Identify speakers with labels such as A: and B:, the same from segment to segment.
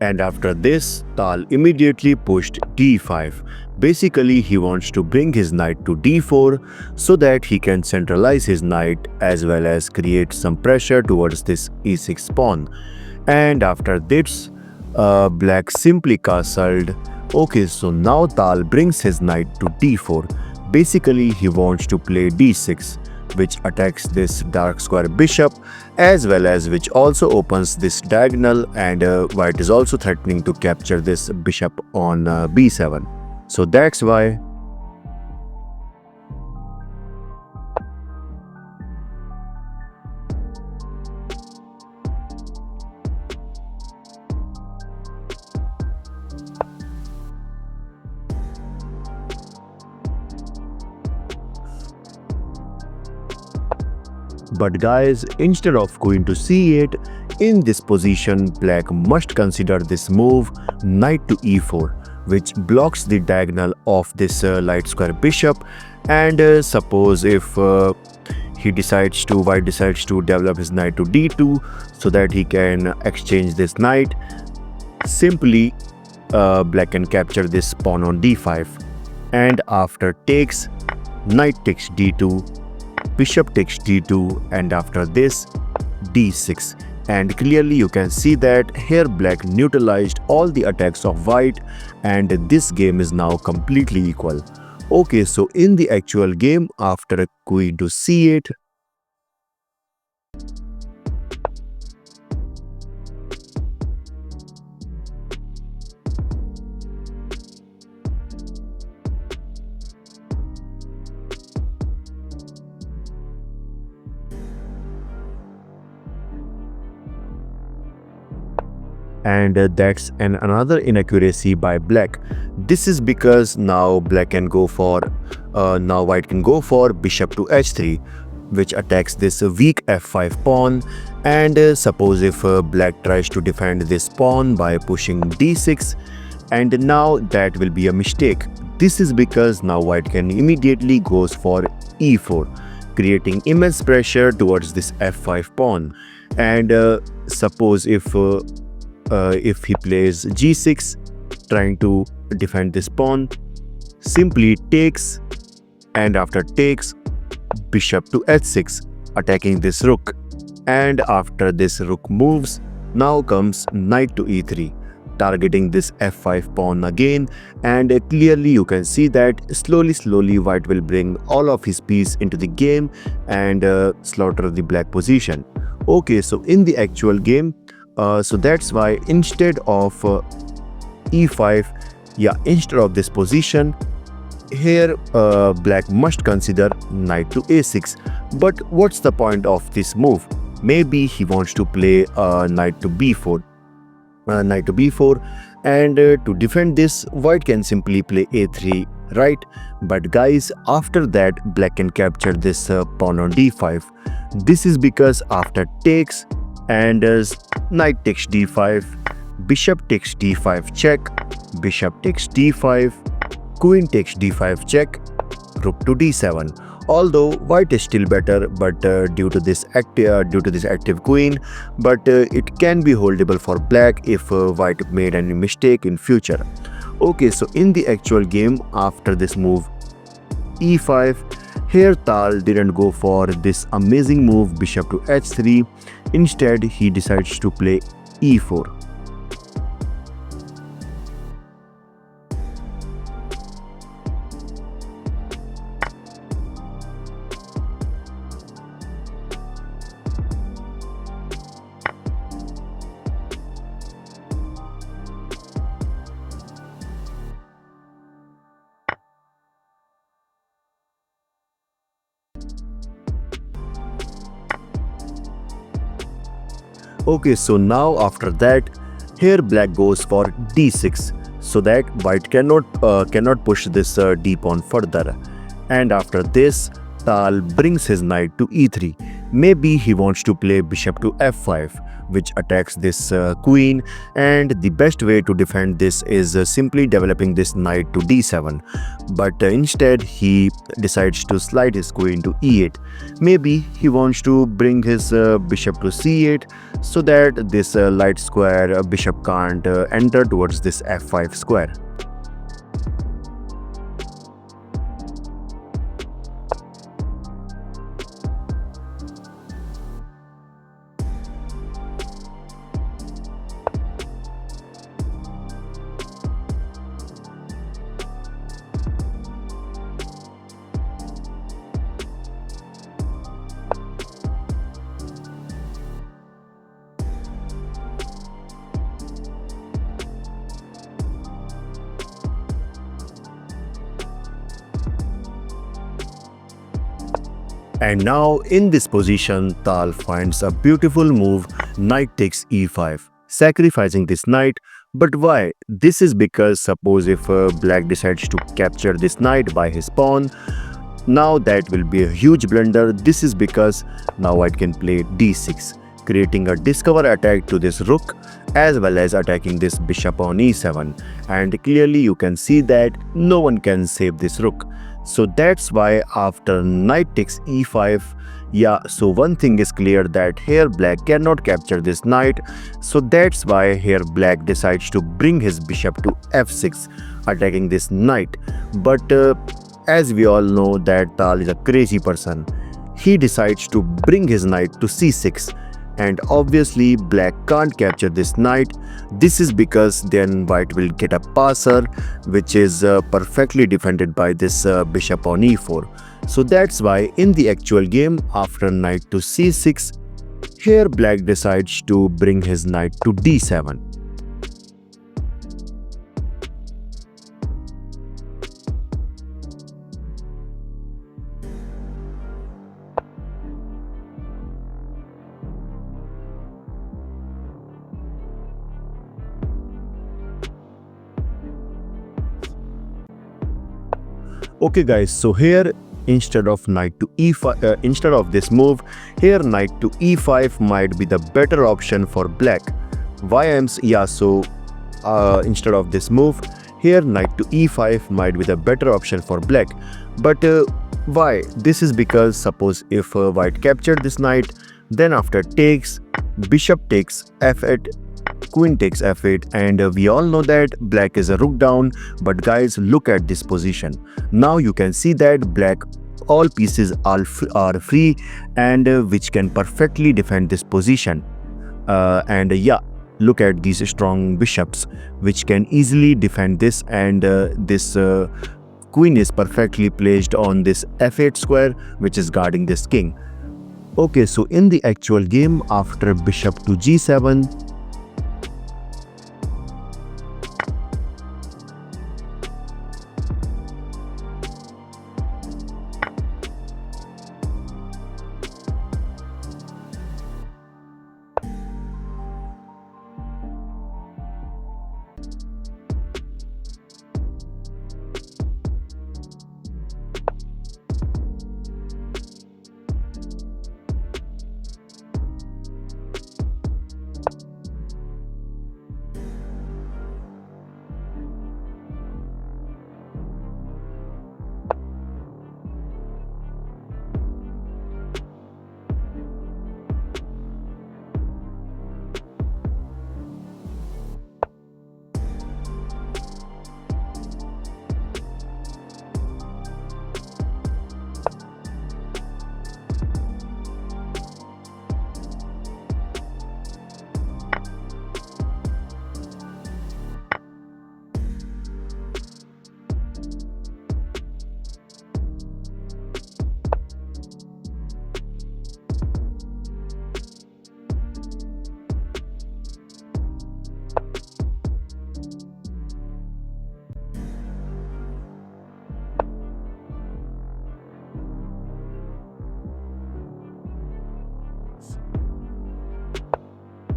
A: And after this, Tal immediately pushed d5. Basically, he wants to bring his knight to d4 so that he can centralize his knight as well as create some pressure towards this e6 pawn. And after this, black simply castled. Okay, so now Tal brings his knight to d4. Basically, he wants to play d6, which attacks this dark square bishop, as well as which also opens this diagonal, and white is also threatening to capture this bishop on b7. So that's why. But guys, instead of going to c8, in this position, black must consider this move knight to e4, which blocks the diagonal of this light square bishop. And suppose if white decides to develop his knight to d2 so that he can exchange this knight, simply black can capture this pawn on d5. And after takes, knight takes d2, bishop takes d2, and after this d6. And clearly you can see that here black neutralized all the attacks of white, and this game is now completely equal. Okay, so in the actual game, after queen to c8, and that's another inaccuracy by black. This is because now white can go for bishop to h3, which attacks this weak f5 pawn. And suppose if black tries to defend this pawn by pushing d6, and now that will be a mistake. This is because now white can immediately goes for e4, creating immense pressure towards this f5 pawn. And suppose if he plays g6 trying to defend this pawn, simply takes, and after takes, bishop to h6, attacking this rook. And after this rook moves, now comes knight to e3, targeting this f5 pawn again. And clearly you can see that slowly white will bring all of his piece into the game and slaughter the black position. Okay, so in the actual game, so that's why instead of e5, instead of this position, here black must consider knight to a6. But what's the point of this move? Maybe he wants to play knight to b4, and to defend this, white can simply play a3, right? But guys, after that, black can capture this pawn on d5. This is because after takes, and knight takes d5, bishop takes d5 check, bishop takes d5, queen takes d5 check, rook to d7. Although white is still better, but due to this active queen, but it can be holdable for black if white made any mistake in future. Okay, so in the actual game, after this move e5, here Tal didn't go for this amazing move bishop to h3. Instead, he decides to play e4. Okay, so now after that, here black goes for d6 so that white cannot push this d pawn further. And after this, Tal brings his knight to e3. Maybe he wants to play bishop to f5, which attacks this queen, and the best way to defend this is simply developing this knight to d7. But instead he decides to slide his queen to e8. Maybe he wants to bring his bishop to c8 so that this light square bishop can't enter towards this f5 square. And now in this position, Tal finds a beautiful move, knight takes e5, sacrificing this knight. But why? This is because suppose if black decides to capture this knight by his pawn, now that will be a huge blunder. This is because now white can play d6, creating a discover attack to this rook as well as attacking this bishop on e7. And clearly you can see that no one can save this rook. So that's why after knight takes e5, so one thing is clear, that here black cannot capture this knight. So that's why here black decides to bring his bishop to f6, attacking this knight. But as we all know that Tal is a crazy person, he decides to bring his knight to c6. And obviously black can't capture this knight. This is because then white will get a passer, which is perfectly defended by this bishop on e4. So that's why in the actual game, after knight to c6, here black decides to bring his knight to d7. Okay guys, so here instead of knight to e5, instead of this move, here knight to e5 might be the better option for black. Instead of this move, here knight to e5 might be the better option for black. But why? This is because suppose if white captured this knight, then after takes, bishop takes f8, queen takes f8, and we all know that black is a rook down. But guys, look at this position. Now you can see that black all pieces are free, and which can perfectly defend this position. Look at these strong bishops which can easily defend this, and this queen is perfectly placed on this f8 square which is guarding this king. Okay, so in the actual game, after bishop to g7,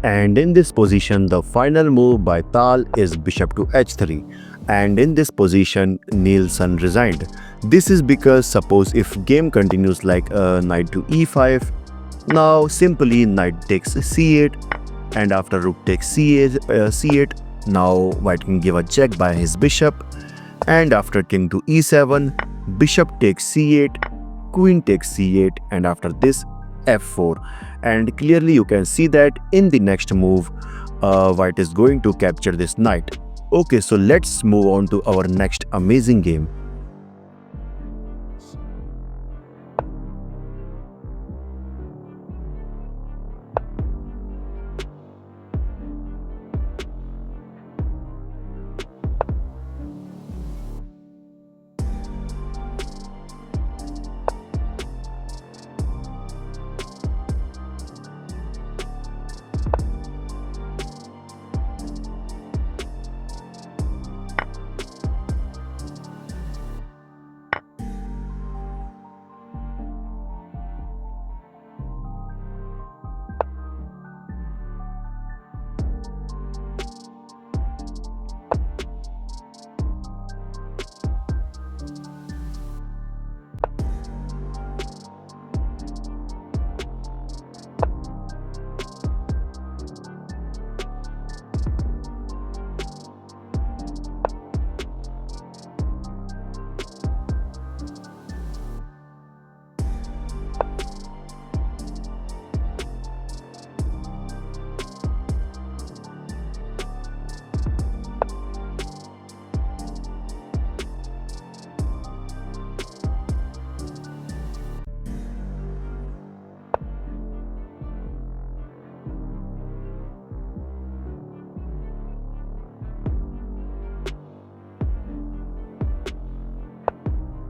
A: and in this position the final move by Tal is bishop to h3, and in this position Nielsen resigned. This is because suppose if game continues like knight to e5, Now simply knight takes c8, and after rook takes c8, now white can give a check by his bishop, and after king to e7, bishop takes c8, queen takes c8, and after this f4. And clearly you can see that in the next move white is going to capture this knight. Okay, so let's move on to our next amazing game.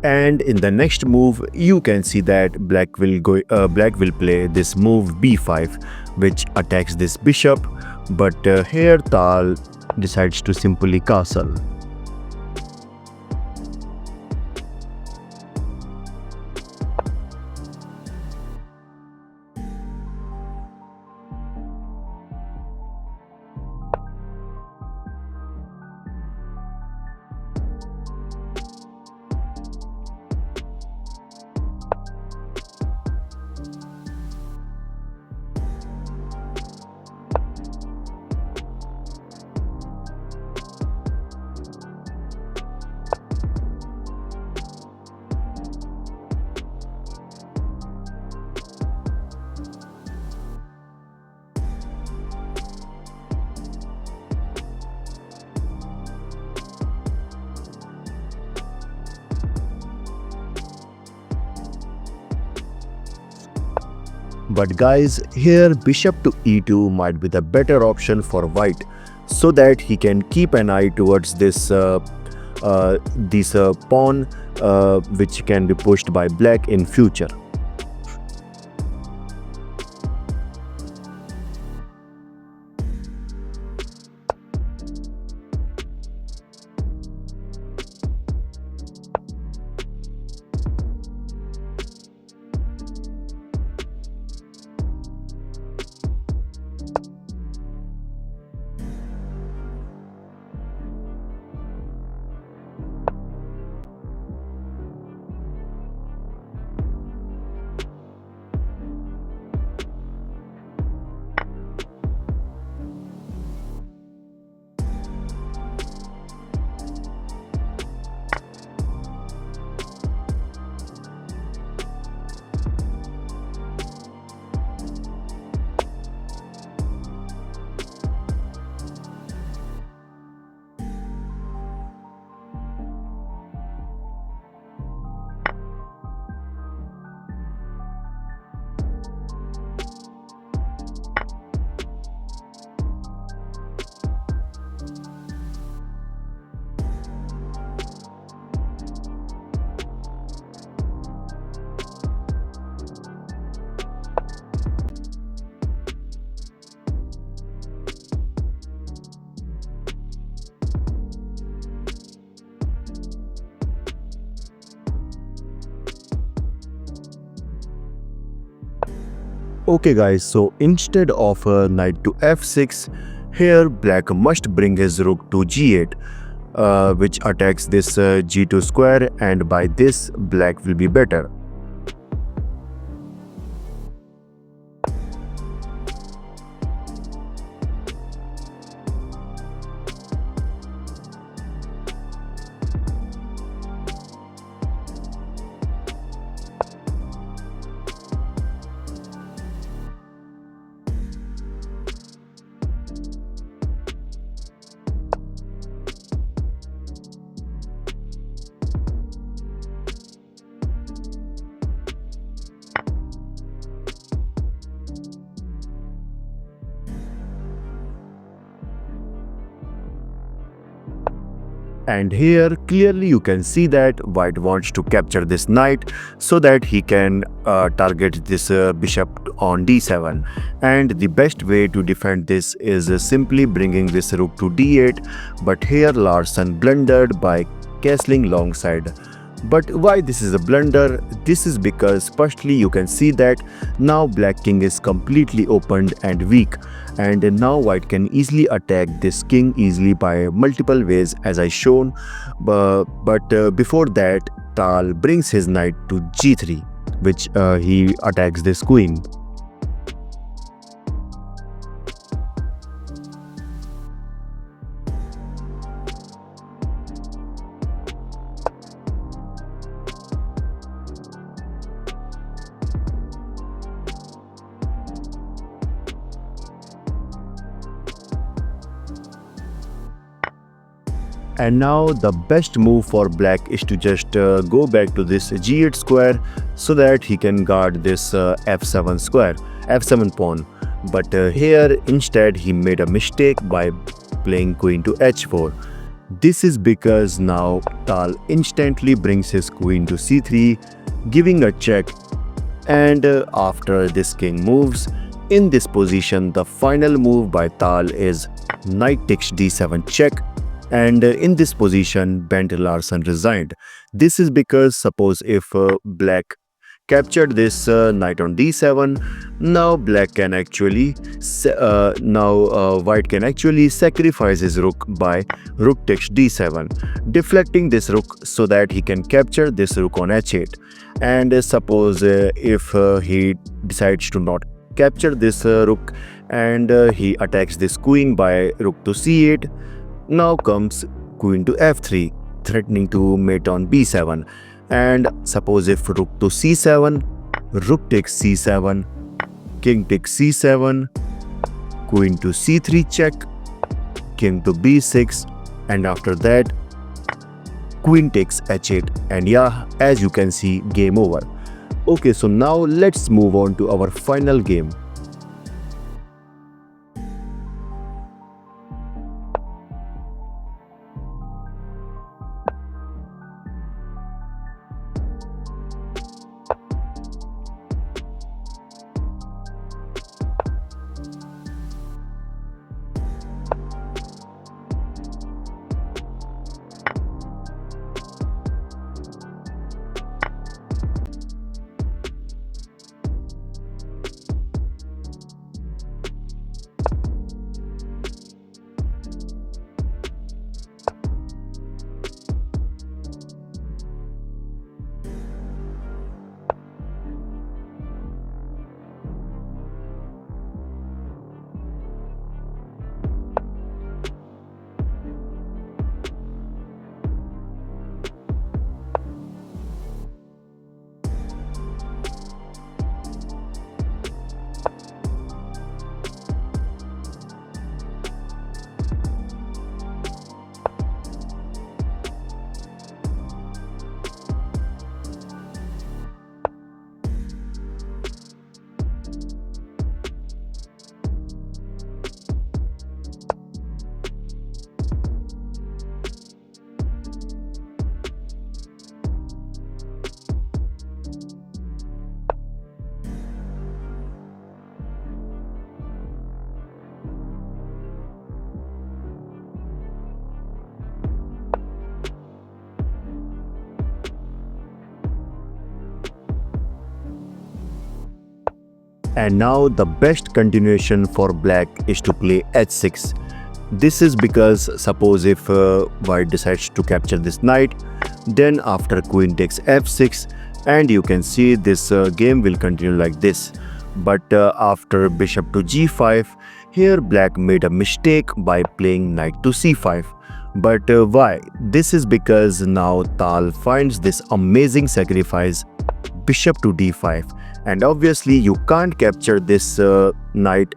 A: And in the next move, you can see that black will play this move b5, which attacks this bishop. But here Tal decides to simply castle. But guys, here bishop to e2 might be the better option for white, so that he can keep an eye towards this pawn which can be pushed by black in future. Okay guys, so instead of knight to f6, here black must bring his rook to g8, which attacks this g2 square, and by this black will be better. And here clearly you can see that white wants to capture this knight so that he can target this bishop on d7, and the best way to defend this is simply bringing this rook to d8, but here Larsen blundered by castling long side. But why this is a blunder? This is because firstly you can see that now black king is completely opened and weak, and now white can easily attack this king easily by multiple ways as I shown. But before that, Tal brings his knight to g3, which he attacks this queen. And now the best move for black is to just go back to this g8 square so that he can guard this f7 square, f7 pawn. But here instead he made a mistake by playing queen to h4. This is because now Tal instantly brings his queen to c3, giving a check, and after this king moves in this position, the final move by Tal is knight takes d7 check. And in this position, Bent Larsen resigned. This is because suppose if black captured this knight on d7, now black can actually white can actually sacrifice his rook by rook takes d7, deflecting this rook so that he can capture this rook on h8. And suppose if he decides to not capture this rook and he attacks this queen by rook to c8, now comes queen to f3, threatening to mate on b7. And suppose if rook to c7, rook takes c7, king takes c7, queen to c3 check, king to b6, and after that queen takes h8, and yeah, as you can see, game over. Okay, so now let's move on to our final game. And now the best continuation for black is to play h6. This is because suppose if white decides to capture this knight, then after queen takes f6, and you can see this game will continue like this. But after bishop to g5, here black made a mistake by playing knight to c5. But why? This is because now Tal finds this amazing sacrifice, bishop to d5, and obviously you can't capture this knight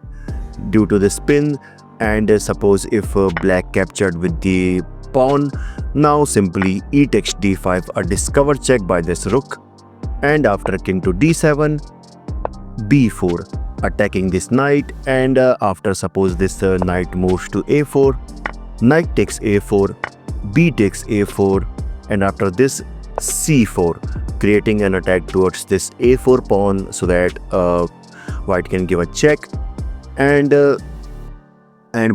A: due to the spin. And suppose if black captured with the pawn, now simply e takes d5, a discover check by this rook, and after king to d7, b4, attacking this knight. And after suppose this knight moves to a4, knight takes a4, b takes a4, and after this c4, creating an attack towards this a4 pawn so that white can give a check, and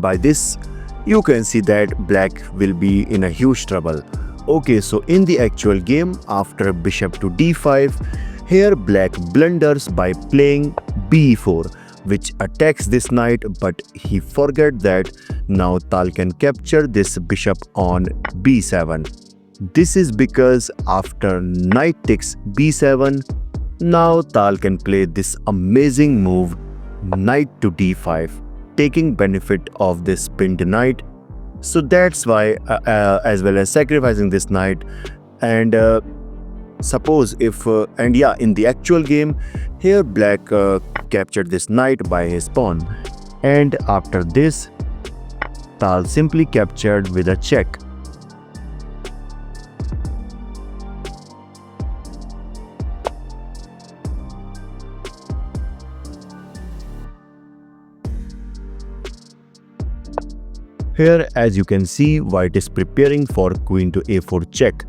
A: by this you can see that black will be in a huge trouble. Okay, so in the actual game, after bishop to d5, here black blunders by playing b4, which attacks this knight, but he forget that now Tal can capture this bishop on b7. This is because after knight takes b7, now Tal can play this amazing move knight to d5, taking benefit of this pinned knight. So that's why, as well as sacrificing this knight, and suppose if and yeah, in the actual game here black captured this knight by his pawn, and after this Tal simply captured with a check. Here, as you can see, white is preparing for queen to a4 check.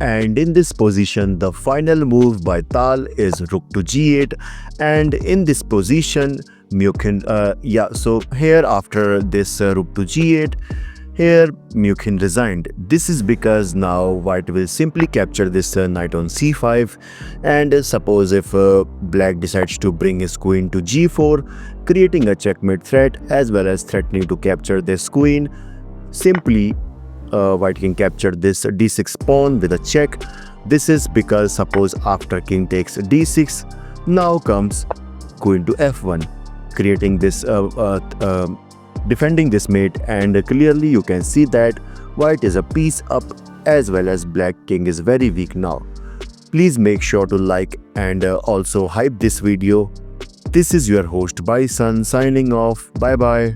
A: And in this position, the final move by Tal is rook to g8, and in this position Mikhail, so here after this rook to g8, here Mikhail resigned. This is because now white will simply capture this knight on c5, and suppose if black decides to bring his queen to g4, creating a checkmate threat as well as threatening to capture this queen, simply white can capture this d6 pawn with a check. This is because suppose after king takes d6, now comes queen to f1, creating this defending this mate, and clearly you can see that white is a piece up as well as black king is very weak now. Please make sure to like and also hype this video. This is your host Bison signing off. Bye bye.